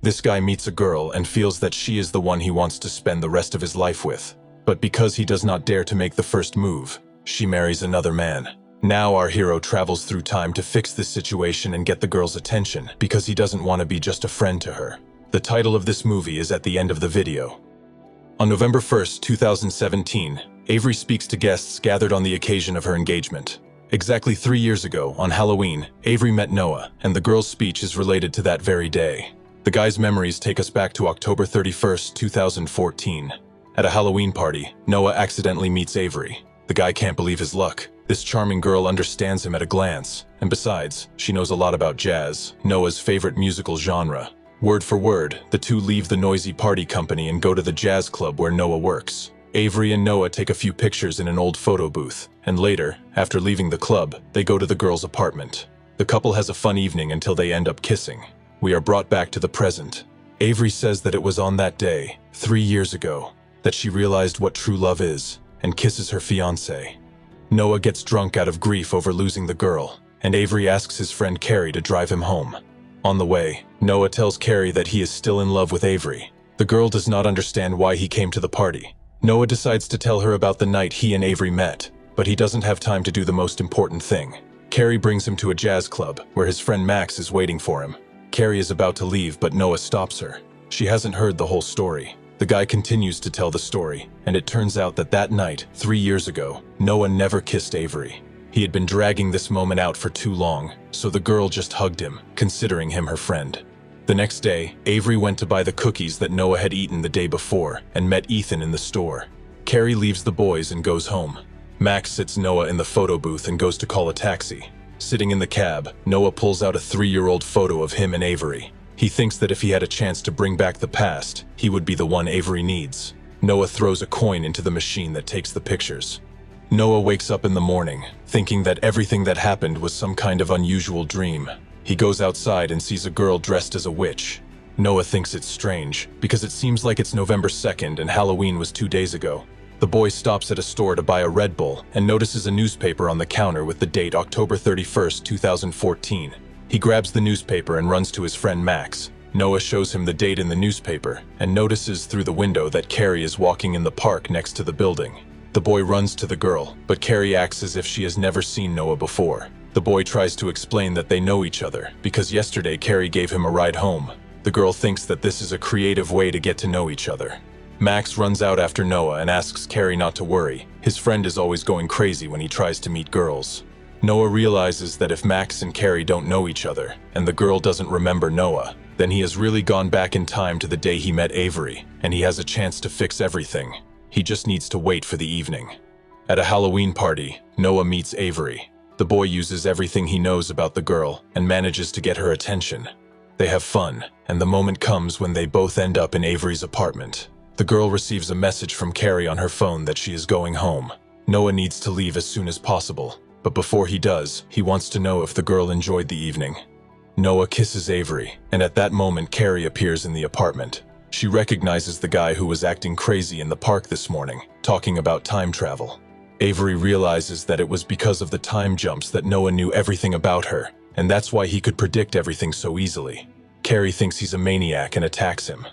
This guy meets a girl and feels that she is the one he wants to spend the rest of his life with. But because he does not dare to make the first move, she marries another man. Now our hero travels through time to fix this situation and get the girl's attention because he doesn't want to be just a friend to her. The title of this movie is at the end of the video. On November 1st, 2017, Avery speaks to guests gathered on the occasion of her engagement. Exactly 3 years ago, on Halloween, Avery met Noah, and the girl's speech is related to that very day. The guy's memories take us back to October 31st, 2014. At a Halloween party, Noah accidentally meets Avery. The guy can't believe his luck. This charming girl understands him at a glance, and besides, she knows a lot about jazz, Noah's favorite musical genre. Word for word, the two leave the noisy party company and go to the jazz club where Noah works. Avery and Noah take a few pictures in an old photo booth, and later, after leaving the club, they go to the girl's apartment. The couple has a fun evening until they end up kissing. We are brought back to the present. Avery says that it was on that day, 3 years ago, that she realized what true love is, and kisses her fiancé. Noah gets drunk out of grief over losing the girl, and Avery asks his friend Carrie to drive him home. On the way, Noah tells Carrie that he is still in love with Avery. The girl does not understand why he came to the party. Noah decides to tell her about the night he and Avery met, but he doesn't have time to do the most important thing. Carrie brings him to a jazz club, where his friend Max is waiting for him. Carrie is about to leave, but Noah stops her. She hasn't heard the whole story. The guy continues to tell the story, and it turns out that that night, 3 years ago, Noah never kissed Avery. He had been dragging this moment out for too long, so the girl just hugged him, considering him her friend. The next day, Avery went to buy the cookies that Noah had eaten the day before and met Ethan in the store. Carrie leaves the boys and goes home. Max sits Noah in the photo booth and goes to call a taxi. Sitting in the cab, Noah pulls out a 3-year-old photo of him and Avery. He thinks that if he had a chance to bring back the past, he would be the one Avery needs. Noah throws a coin into the machine that takes the pictures. Noah wakes up in the morning, thinking that everything that happened was some kind of unusual dream. He goes outside and sees a girl dressed as a witch. Noah thinks it's strange, because it seems like it's November 2nd and Halloween was 2 days ago. The boy stops at a store to buy a Red Bull and notices a newspaper on the counter with the date October 31st, 2014. He grabs the newspaper and runs to his friend Max. Noah shows him the date in the newspaper and notices through the window that Carrie is walking in the park next to the building. The boy runs to the girl, but Carrie acts as if she has never seen Noah before. The boy tries to explain that they know each other because yesterday Carrie gave him a ride home. The girl thinks that this is a creative way to get to know each other. Max runs out after Noah and asks Carrie not to worry. His friend is always going crazy when he tries to meet girls. Noah realizes that if Max and Carrie don't know each other, and the girl doesn't remember Noah, then he has really gone back in time to the day he met Avery, and he has a chance to fix everything. He just needs to wait for the evening. At a Halloween party, Noah meets Avery. The boy uses everything he knows about the girl and manages to get her attention. They have fun, and the moment comes when they both end up in Avery's apartment. The girl receives a message from Carrie on her phone that she is going home. Noah needs to leave as soon as possible, but before he does, he wants to know if the girl enjoyed the evening. Noah kisses Avery, and at that moment Carrie appears in the apartment. She recognizes the guy who was acting crazy in the park this morning, talking about time travel. Avery realizes that it was because of the time jumps that Noah knew everything about her, and that's why he could predict everything so easily. Carrie thinks he's a maniac and attacks him.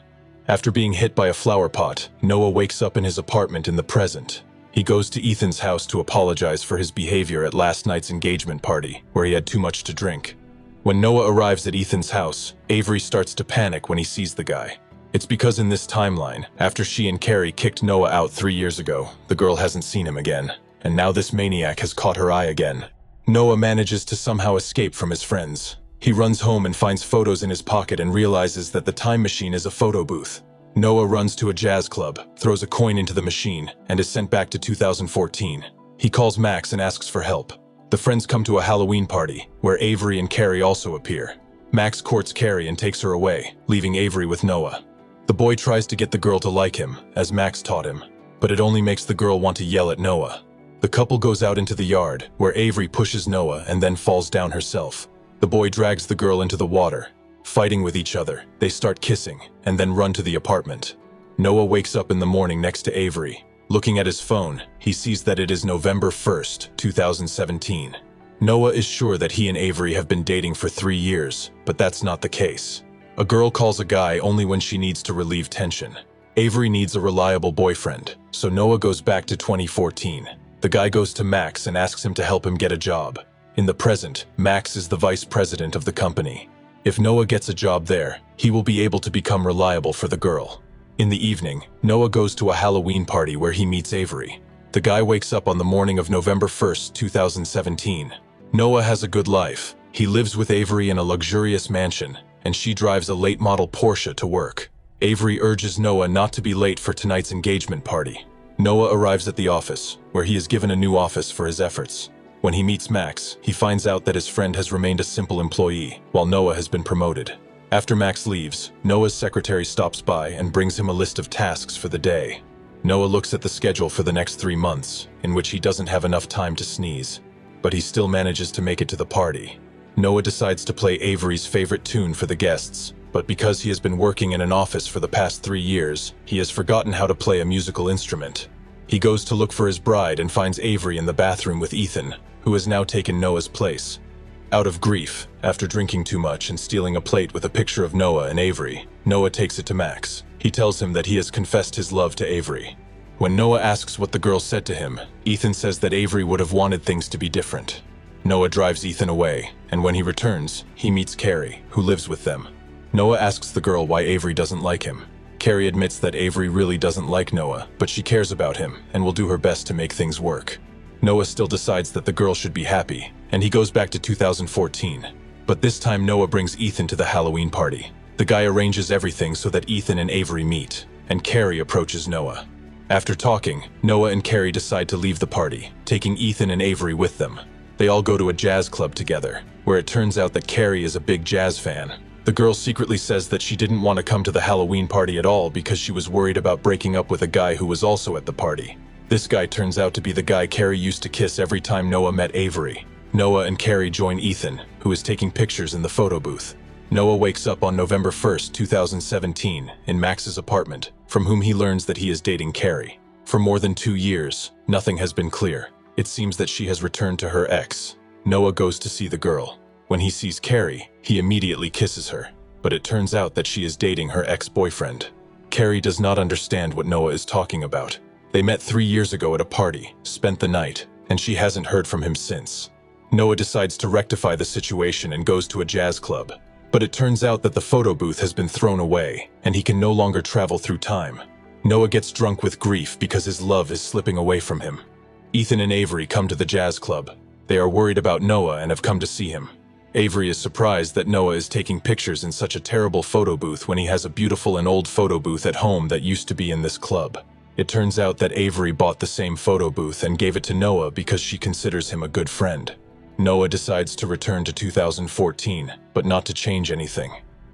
After being hit by a flower pot, Noah wakes up in his apartment in the present. He goes to Ethan's house to apologize for his behavior at last night's engagement party, where he had too much to drink. When Noah arrives at Ethan's house, Avery starts to panic when he sees the guy. It's because in this timeline, after she and Carrie kicked Noah out 3 years ago, the girl hasn't seen him again, and now this maniac has caught her eye again. Noah manages to somehow escape from his friends. He runs home and finds photos in his pocket and realizes that the time machine is a photo booth. Noah runs to a jazz club, throws a coin into the machine, and is sent back to 2014. He calls Max and asks for help. The friends come to a Halloween party, where Avery and Carrie also appear. Max courts Carrie and takes her away, leaving Avery with Noah. The boy tries to get the girl to like him, as Max taught him, but it only makes the girl want to yell at Noah. The couple goes out into the yard, where Avery pushes Noah and then falls down herself. The boy drags the girl into the water. Fighting with each other, they start kissing, and then run to the apartment. Noah wakes up in the morning next to Avery. Looking at his phone, he sees that it is November 1st, 2017. Noah is sure that he and Avery have been dating for 3 years, but that's not the case. A girl calls a guy only when she needs to relieve tension. Avery needs a reliable boyfriend, so Noah goes back to 2014. The guy goes to Max and asks him to help him get a job. In the present, Max is the vice president of the company. If Noah gets a job there, he will be able to become reliable for the girl. In the evening, Noah goes to a Halloween party where he meets Avery. The guy wakes up on the morning of November 1st, 2017. Noah has a good life. He lives with Avery in a luxurious mansion, and she drives a late model Porsche to work. Avery urges Noah not to be late for tonight's engagement party. Noah arrives at the office, where he is given a new office for his efforts. When he meets Max, he finds out that his friend has remained a simple employee, while Noah has been promoted. After Max leaves, Noah's secretary stops by and brings him a list of tasks for the day. Noah looks at the schedule for the next 3 months, in which he doesn't have enough time to sneeze. But he still manages to make it to the party. Noah decides to play Avery's favorite tune for the guests, but because he has been working in an office for the past 3 years, he has forgotten how to play a musical instrument. He goes to look for his bride and finds Avery in the bathroom with Ethan, who has now taken Noah's place. Out of grief, after drinking too much and stealing a plate with a picture of Noah and Avery, Noah takes it to Max. He tells him that he has confessed his love to Avery. When Noah asks what the girl said to him, Ethan says that Avery would have wanted things to be different. Noah drives Ethan away, and when he returns, he meets Carrie, who lives with them. Noah asks the girl why Avery doesn't like him. Carrie admits that Avery really doesn't like Noah, but she cares about him and will do her best to make things work. Noah still decides that the girl should be happy, and he goes back to 2014. But this time Noah brings Ethan to the Halloween party. The guy arranges everything so that Ethan and Avery meet, and Carrie approaches Noah. After talking, Noah and Carrie decide to leave the party, taking Ethan and Avery with them. They all go to a jazz club together, where it turns out that Carrie is a big jazz fan. The girl secretly says that she didn't want to come to the Halloween party at all because she was worried about breaking up with a guy who was also at the party. This guy turns out to be the guy Carrie used to kiss every time Noah met Avery. Noah and Carrie join Ethan, who is taking pictures in the photo booth. Noah wakes up on November 1st, 2017, in Max's apartment, from whom he learns that he is dating Carrie. For more than 2 years, nothing has been clear. It seems that she has returned to her ex. Noah goes to see the girl. When he sees Carrie, he immediately kisses her, but it turns out that she is dating her ex-boyfriend. Carrie does not understand what Noah is talking about. They met 3 years ago at a party, spent the night, and she hasn't heard from him since. Noah decides to rectify the situation and goes to a jazz club. But it turns out that the photo booth has been thrown away, and he can no longer travel through time. Noah gets drunk with grief because his love is slipping away from him. Ethan and Avery come to the jazz club. They are worried about Noah and have come to see him. Avery is surprised that Noah is taking pictures in such a terrible photo booth when he has a beautiful and old photo booth at home that used to be in this club. It turns out that Avery bought the same photo booth and gave it to Noah because she considers him a good friend. Noah decides to return to 2014, but not to change anything.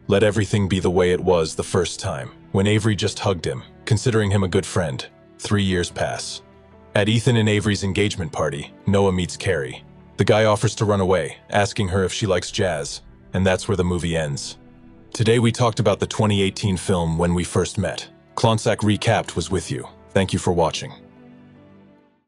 Let everything be the way it was the first time, when Avery just hugged him, considering him a good friend. 3 years pass. At Ethan and Avery's engagement party, Noah meets Carrie. The guy offers to run away, asking her if she likes jazz, and that's where the movie ends. Today we talked about the 2018 film When We First Met. Klontsak Recapped was with you. Thank you for watching.